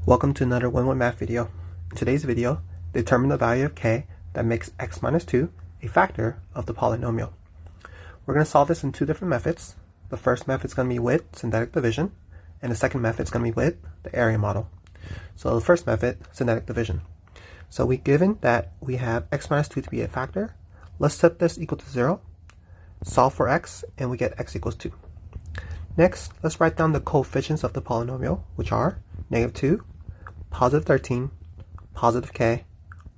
Welcome to another 1-1 Math video. In today's video, determine the value of k that makes x minus 2 a factor of the polynomial. We're going to solve this in two different methods. The first method is going to be with synthetic division, and the second method is going to be with the area model. So the first method, synthetic division. So given that we have x minus 2 to be a factor, let's set this equal to 0, solve for x, and we get x equals 2. Next, let's write down the coefficients of the polynomial, which are negative 2, positive 13, positive k,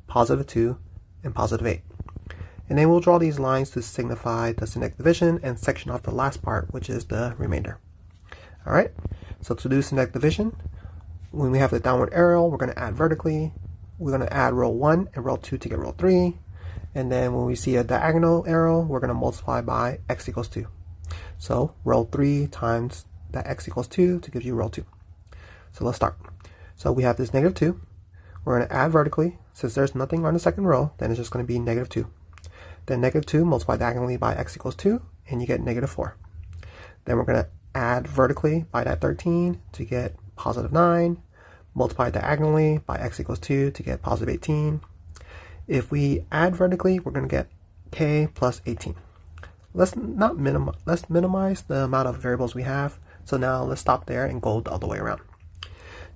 positive 2, and positive 8. And then we'll draw these lines to signify the synthetic division and section off the last part, which is the remainder. Alright, so to do synthetic division, when we have the downward arrow, we're going to add vertically. We're going to add row 1 and row 2 to get row 3. And then when we see a diagonal arrow, we're going to multiply by x equals 2. So row 3 times that x equals 2 to give you row 2. So let's start. So we have this negative 2. We're going to add vertically. Since there's nothing on the second row, then it's just going to be negative 2. Then negative 2 multiplied diagonally by x equals 2, and you get negative 4. Then we're going to add vertically by that 13 to get positive 9. Multiply diagonally by x equals 2 to get positive 18. If we add vertically, we're going to get k plus 18. Let's minimize the amount of variables we have. So now let's stop there and go the other way around.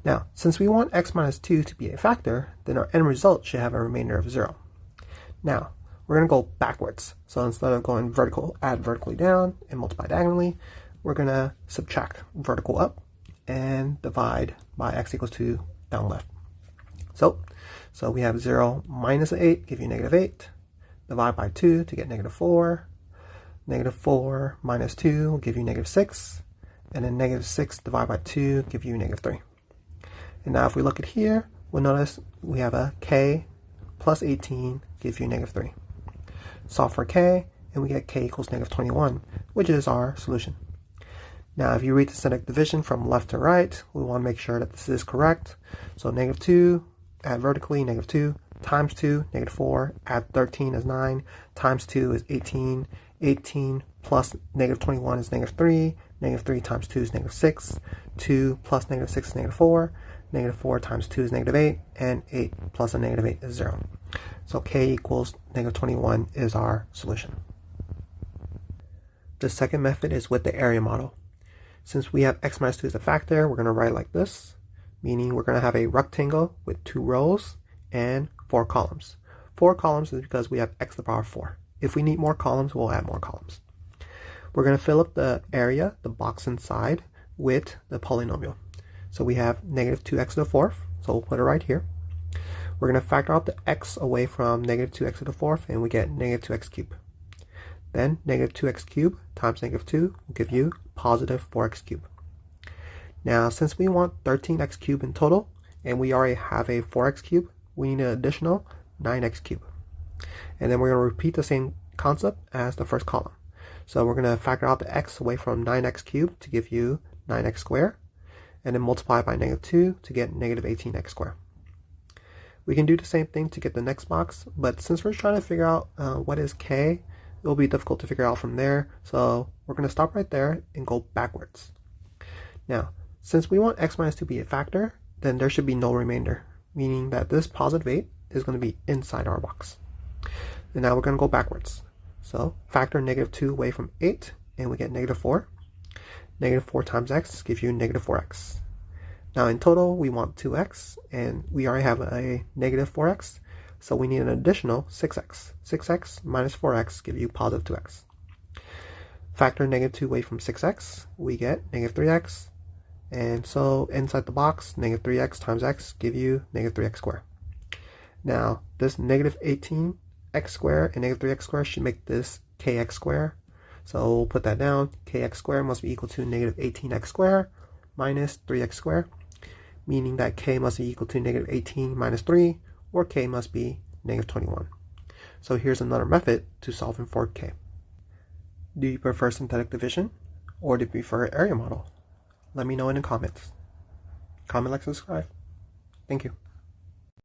Now, since we want x minus 2 to be a factor, then our end result should have a remainder of 0. Now, we're going to go backwards. So instead of going vertical, add vertically down and multiply diagonally, we're going to subtract vertical up and divide by x equals 2 down left. So we have 0 minus 8 give you negative 8. Divide by 2 to get negative 4. Negative 4 minus 2 will give you negative 6. And then negative 6 divided by 2 give you negative 3. And now if we look at here, we'll notice we have a k plus 18 gives you negative 3. Solve for k, and we get k equals negative 21, which is our solution. Now if you read the synthetic division from left to right, we want to make sure that this is correct. So negative 2, add vertically, negative 2, times 2, negative 4, add 13 is 9, times 2 is 18, 18 plus negative 21 is negative 3, negative 3 times 2 is negative 6, 2 plus negative 6 is negative 4, negative 4 times 2 is negative 8, and 8 plus a negative 8 is 0. So k equals negative 21 is our solution. The second method is with the area model. Since we have x minus 2 as a factor, we're going to write it like this, meaning we're going to have a rectangle with 2 rows and 4 columns. 4 columns is because we have x to the power 4. If we need more columns, we'll add more columns. We're going to fill up the area, the box inside, with the polynomial. So we have negative 2x to the 4th, so we'll put it right here. We're going to factor out the x away from negative 2x to the 4th, and we get negative 2x cubed. Then negative 2x cubed times negative 2 will give you positive 4x cubed. Now, since we want 13x cubed in total, and we already have a 4x cubed, we need an additional 9x cubed. And then we're going to repeat the same concept as the first column. So we're going to factor out the x away from 9x cubed to give you 9x squared, and then multiply by negative 2 to get negative 18x squared. We can do the same thing to get the next box, but since we're trying to figure out what is k, it'll be difficult to figure out from there. So we're going to stop right there and go backwards. Now, since we want x minus 2 to be a factor, then there should be no remainder, meaning that this positive 8 is going to be inside our box. And now we're going to go backwards. So factor negative 2 away from 8, and we get negative 4. Negative 4 times x gives you negative 4x. Now in total, we want 2x, and we already have a negative 4x, so we need an additional 6x. 6x minus 4x give you positive 2x. Factor negative 2 away from 6x, we get negative 3x. And so inside the box, negative 3x times x give you negative 3x squared. Now this negative 18x squared and negative 3x squared should make this kx squared. So we'll put that down. Kx squared must be equal to negative 18x squared minus 3x squared, meaning that k must be equal to negative 18 minus 3, or k must be negative 21. So here's another method to solving for k. Do you prefer synthetic division, or do you prefer area model? Let me know in the comments. Comment, like, subscribe. Thank you.